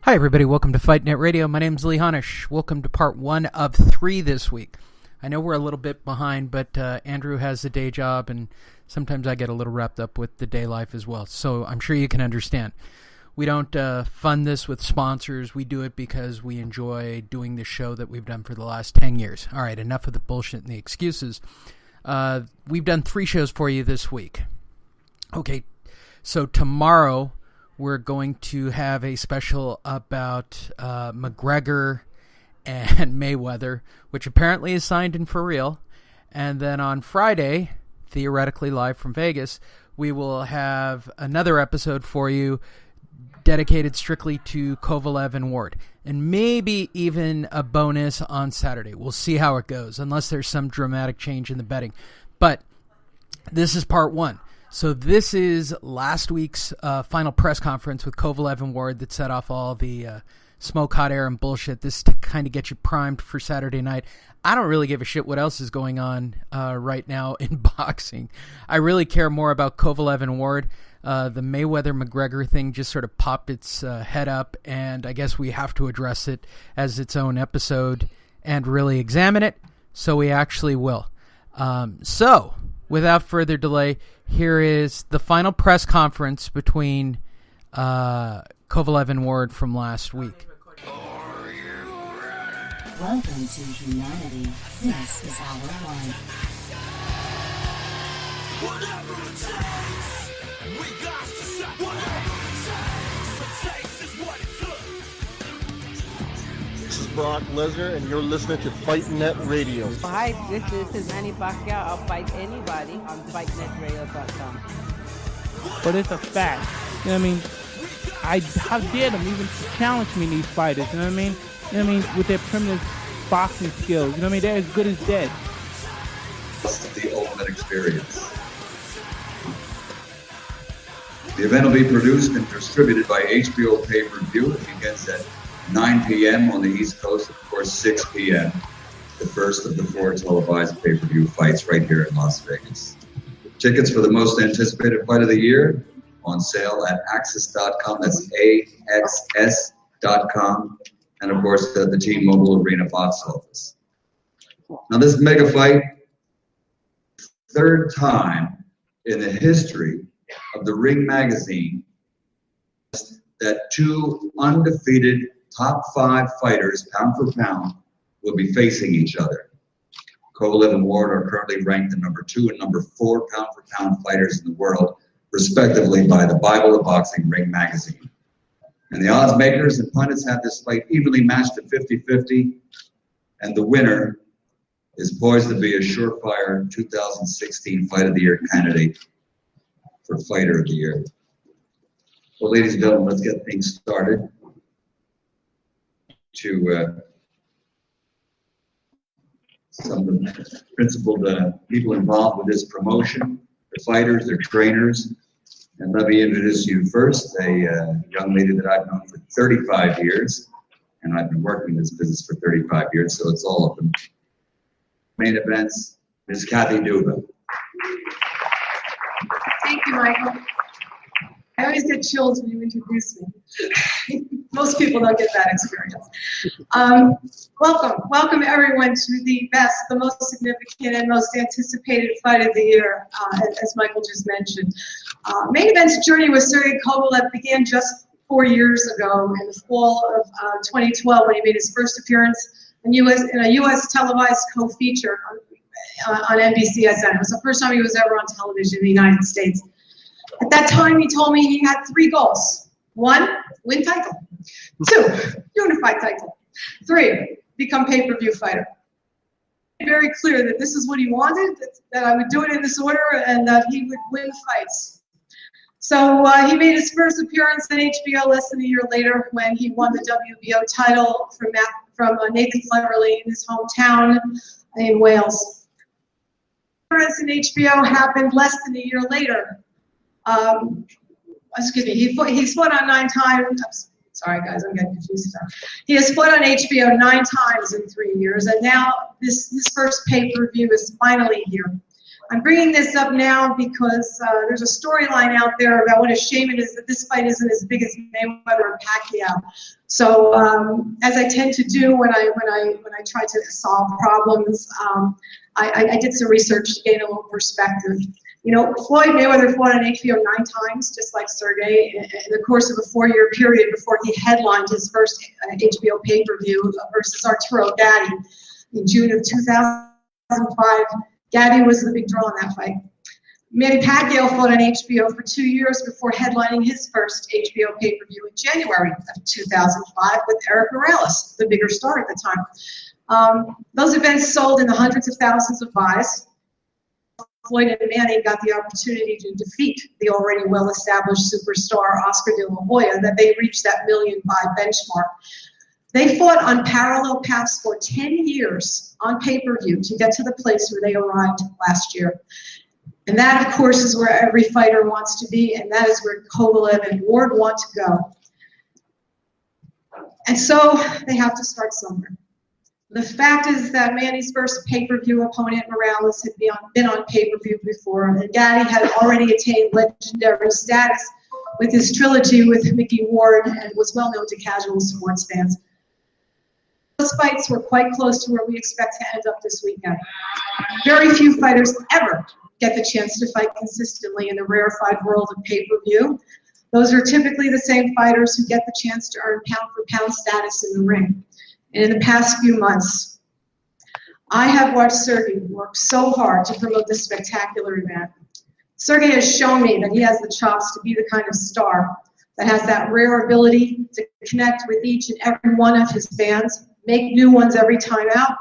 Hi, everybody. Welcome to Fight Net Radio. My name's Lee Honish. Welcome to part 1 of 3 this week. I know we're a little bit behind, but Andrew has a day job, and sometimes I get a little wrapped up with the day life as well. So I'm sure you can understand. We don't fund this with sponsors. We do it because we enjoy doing the show that we've done for the last 10 years. All right, enough of the bullshit and the excuses. We've done 3 shows for you this week. Okay, so tomorrow we're going to have a special about McGregor and Mayweather, which apparently is signed and for real. And then on Friday, theoretically live from Vegas, we will have another episode for you dedicated strictly to Kovalev and Ward. And maybe even a bonus on Saturday. We'll see how it goes, unless there's some dramatic change in the betting. But this is part 1. So this is last week's final press conference with Kovalev and Ward that set off all the smoke, hot air, and bullshit. This is to kind of get you primed for Saturday night. I don't really give a shit what else is going on right now in boxing. I really care more about Kovalev and Ward. The Mayweather-McGregor thing just sort of popped its head up, and I guess we have to address it as its own episode and really examine it, so we actually will. So, without further delay, here is the final press conference between Kovalev and Ward from last week. Welcome to humanity. This is our one. Whatever it takes, we got to say whatever it takes is what it took. This is Brock Lesnar, and you're listening to Fight Net Radio. Hi, this is Manny Pacquiao. I'll fight anybody on FightNetRadio.com. But it's a fact. You know what I mean? How dare them even challenge me, these fighters? You know what I mean? You know what I mean? With their primitive boxing skills. You know what I mean? They're as good as dead. The ultimate experience. The event will be produced and distributed by HBO Pay-Per-View. It begins at 9 p.m. on the East Coast, of course, 6 p.m. The first of the 4 televised pay-per-view fights right here in Las Vegas. Tickets for the most anticipated fight of the year on sale at Axis.com. That's AXS.com. And, of course, the T-Mobile Arena box office. Now, this mega fight, third time in the history of the Ring magazine that 2 undefeated top 5 fighters, pound for pound, will be facing each other. Kovalev and Ward are currently ranked the number 2 and number 4 pound for pound fighters in the world, respectively, by the Bible of Boxing Ring magazine. And the odds makers and pundits have this fight evenly matched at 50-50, and the winner is poised to be a surefire 2016 Fight of the Year candidate for Fighter of the Year. Well, ladies and gentlemen, let's get things started. To some of the principal people involved with this promotion, the fighters, their trainers. And let me introduce you first, a young lady that I've known for 35 years, and I've been working in this business for 35 years, so it's all of them. Main events, Ms. Kathy Duba. Thank you, Michael. I always get chills when you introduce me. Most people don't get that experience. Welcome everyone to the best, the most significant, and most anticipated fight of the year, as Michael just mentioned. Main Event's journey with Sergey Kovalev began just 4 years ago in the fall of 2012 when he made his first appearance in a U.S. televised co-feature on NBCSN. It was the first time he was ever on television in the United States. At that time, he told me he had 3 goals. 1, win title. 2, unified title. 3, become pay-per-view fighter. Very clear that this is what he wanted, that I would do it in this order, and that he would win fights. So he made his first appearance on HBO less than a year later when he won the WBO title from Nathan Cleverly in his hometown in Wales. Appearance in HBO happened less than a year later. He fought on 9 times. Sorry, guys, I'm getting confused now. He has fought on HBO 9 times in 3 years, and now this first pay-per-view is finally here. I'm bringing this up now because there's a storyline out there about what a shame it is that this fight isn't as big as Mayweather and Pacquiao. So as I tend to do when I try to solve problems, I did some research to gain a little perspective. You know, Floyd Mayweather fought on HBO 9 times, just like Sergey, in the course of a 4-year period before he headlined his first HBO pay-per-view versus Arturo Gatti in June of 2005. Gatti was the big draw in that fight. Manny Pacquiao fought on HBO for 2 years before headlining his first HBO pay-per-view in January of 2005 with Eric Morales, the bigger star at the time. Those events sold in the hundreds of thousands of buys. Floyd and Manny got the opportunity to defeat the already well-established superstar Oscar De La Hoya, that they reached that million buy benchmark. They fought on parallel paths for 10 years on pay-per-view to get to the place where they arrived last year. And that, of course, is where every fighter wants to be, and that is where Kovalev and Ward want to go. And so they have to start somewhere. The fact is that Manny's first pay-per-view opponent, Morales, had been on pay-per-view before, and Gatti had already attained legendary status with his trilogy with Mickey Ward and was well known to casual sports fans. Those fights were quite close to where we expect to end up this weekend. Very few fighters ever get the chance to fight consistently in the rarefied world of pay-per-view. Those are typically the same fighters who get the chance to earn pound-for-pound status in the ring. And in the past few months, I have watched Sergey work so hard to promote this spectacular event. Sergey has shown me that he has the chops to be the kind of star that has that rare ability to connect with each and every one of his fans, make new ones every time out,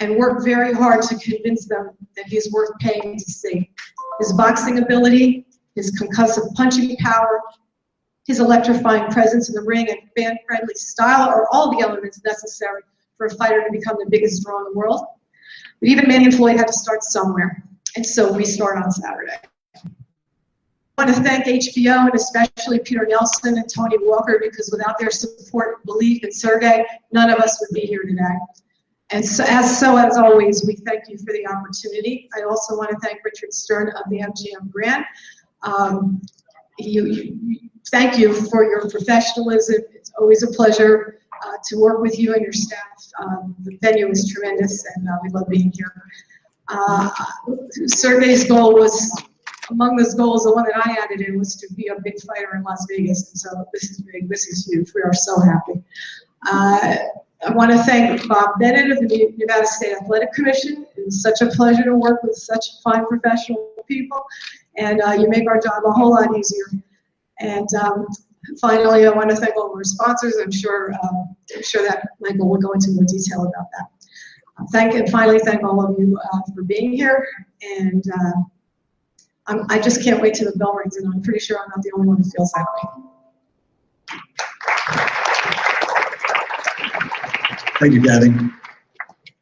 and work very hard to convince them that he's worth paying to see. His boxing ability, his concussive punching power, his electrifying presence in the ring, and fan-friendly style are all the elements necessary for a fighter to become the biggest draw in the world. But even Manny and Floyd had to start somewhere, and so we start on Saturday. I want to thank HBO and especially Peter Nelson and Tony Walker, because without their support and belief in Sergey, none of us would be here today. And so as always, we thank you for the opportunity. I also want to thank Richard Stern of the MGM Grant. Thank you for your professionalism. It's always a pleasure to work with you and your staff. The venue is tremendous, and we love being here. Sergey's goal was, among those goals, the one that I added in was to be a big fighter in Las Vegas, and so this is big, this is huge. We are so happy. I want to thank Bob Bennett of the Nevada State Athletic Commission. It's such a pleasure to work with such fine professional people, and you make our job a whole lot easier. And finally, I want to thank all of our sponsors. I'm sure that Michael will go into more detail about that. Finally, thank all of you for being here. And I just can't wait till the bell rings, and I'm pretty sure I'm not the only one who feels that way. Thank you, Kathy.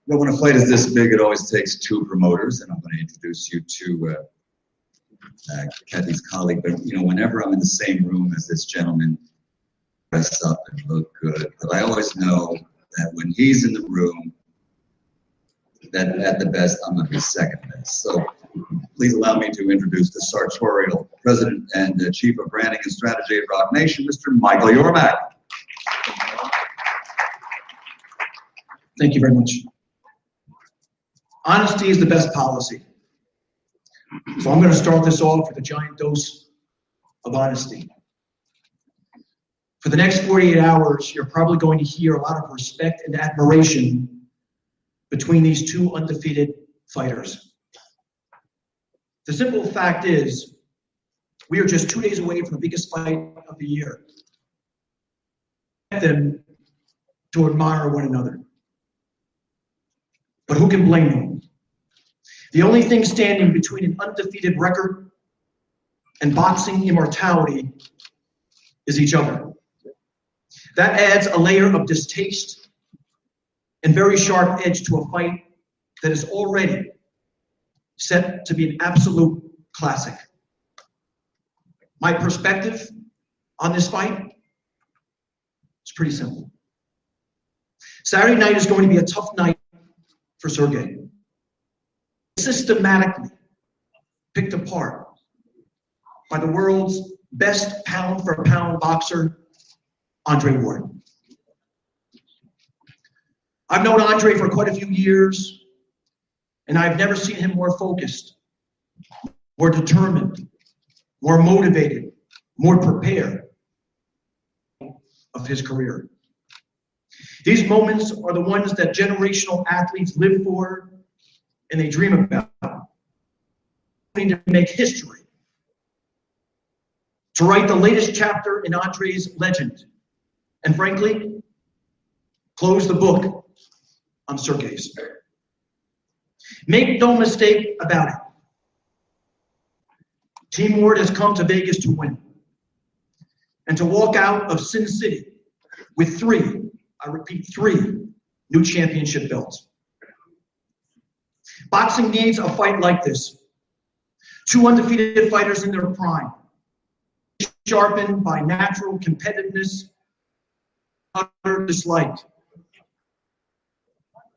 Well, when a fight is this big, it always takes two promoters, and I'm going to introduce you to Kathy's colleague. But you know, whenever I'm in the same room as this gentleman, dress up and look good. But I always know that when he's in the room, that at the best, I'm going to be second best. So please allow me to introduce the sartorial president and chief of branding and strategy at Rock Nation, Mr. Michael Yormack. Thank you very much. Honesty is the best policy. So I'm going to start this off with a giant dose of honesty. For the next 48 hours, you're probably going to hear a lot of respect and admiration between these two undefeated fighters. The simple fact is, we are just 2 days away from the biggest fight of the year. Get them to admire one another. But who can blame them? The only thing standing between an undefeated record and boxing immortality is each other. That adds a layer of distaste and very sharp edge to a fight that is already set to be an absolute classic. My perspective on this fight is pretty simple. Saturday night is going to be a tough night for Sergey. Systematically picked apart by the world's best pound-for-pound boxer, Andre Ward. I've known Andre for quite a few years, and I've never seen him more focused, more determined, more motivated, more prepared of his career. These moments are the ones that generational athletes live for and they dream about. We need to make history, to write the latest chapter in Andre's legend, and frankly, close the book on Sergey's. Make no mistake about it. Team Ward has come to Vegas to win and to walk out of Sin City with three, I repeat, three new championship belts. Boxing needs a fight like this. Two undefeated fighters in their prime, sharpened by natural competitiveness, utter dislike.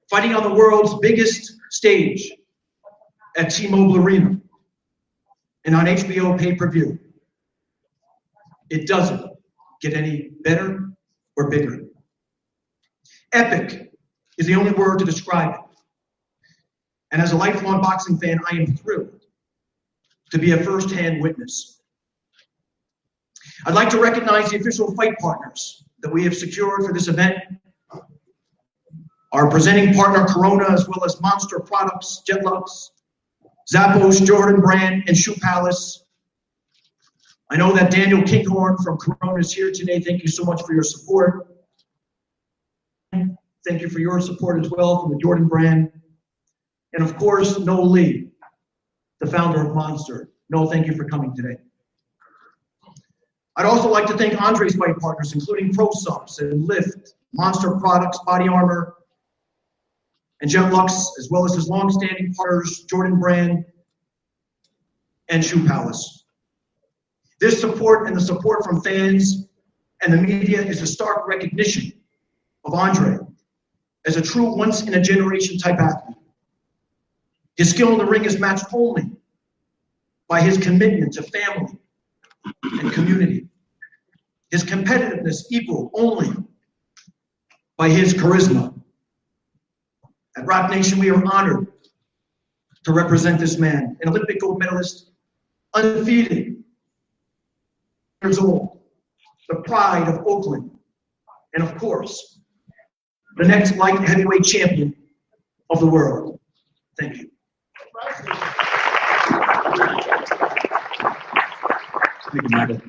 Fighting on the world's biggest stage at T-Mobile Arena and on HBO pay-per-view. It doesn't get any better or bigger. Epic is the only word to describe it. And as a lifelong boxing fan, I am thrilled to be a first-hand witness. I'd like to recognize the official fight partners that we have secured for this event. Our presenting partner, Corona, as well as Monster Products, Jetlux, Zappos, Jordan Brand, and Shoe Palace. I know that Daniel Kinghorn from Corona is here today. Thank you so much for your support. Thank you for your support as well from the Jordan Brand. And of course, Noel Lee, the founder of Monster. Noel, thank you for coming today. I'd also like to thank Andre's fight partners, including ProSubs and Lift, Monster Products, Body Armor, and Jetlux, as well as his long-standing partners, Jordan Brand and Shoe Palace. This support and the support from fans and the media is a stark recognition of Andre as a true once-in-a-generation type athlete. His skill in the ring is matched only by his commitment to family and community. His competitiveness equal only by his charisma. At Rock Nation, we are honored to represent this man, an Olympic gold medalist, undefeated, years old, the pride of Oakland, and of course, the next light heavyweight champion of the world. Thank you. Thank you, Michael.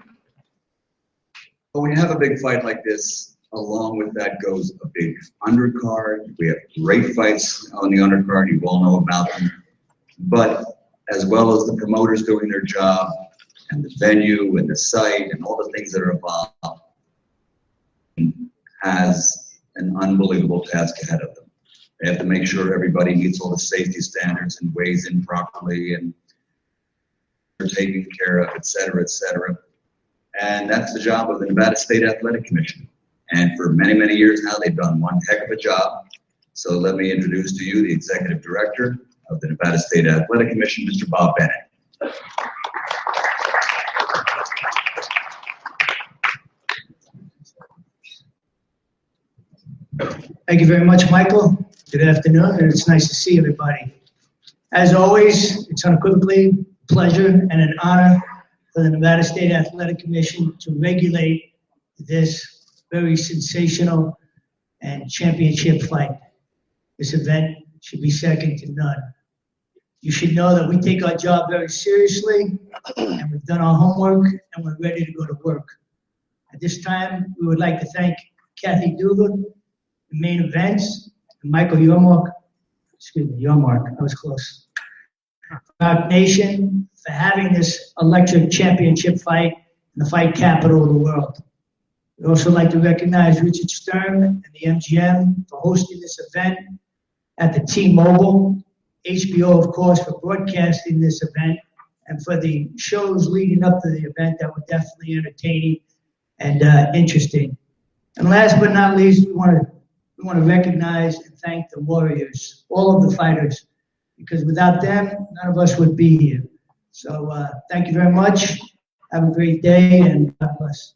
But when you have a big fight like this, along with that goes a big undercard. We have great fights on the undercard. You all know about them. But as well as the promoters doing their job and the venue and the site and all the things that are involved, has an unbelievable task ahead of them. They have to make sure everybody meets all the safety standards and weighs in properly and are taken care of, et cetera, et cetera. And that's the job of the Nevada State Athletic Commission. And for many, many years now, they've done one heck of a job. So let me introduce to you the Executive Director of the Nevada State Athletic Commission, Mr. Bob Bennett. Thank you very much, Michael. Good afternoon, and it's nice to see everybody. As always, it's unequivocally a pleasure and an honor for the Nevada State Athletic Commission to regulate this very sensational and championship fight. This event should be second to none. You should know that we take our job very seriously, and we've done our homework, and we're ready to go to work. At this time, we would like to thank Kathy Dugan, the main events, and Michael Yormark, I was close. Rock Nation for having this electric championship fight in the fight capital of the world. We'd also like to recognize Richard Stern and the MGM for hosting this event at the T-Mobile, HBO, of course, for broadcasting this event, and for the shows leading up to the event that were definitely entertaining and interesting. And last but not least, we want to recognize and thank the warriors, all of the fighters, because without them, none of us would be here. So thank you very much. Have a great day, and God bless.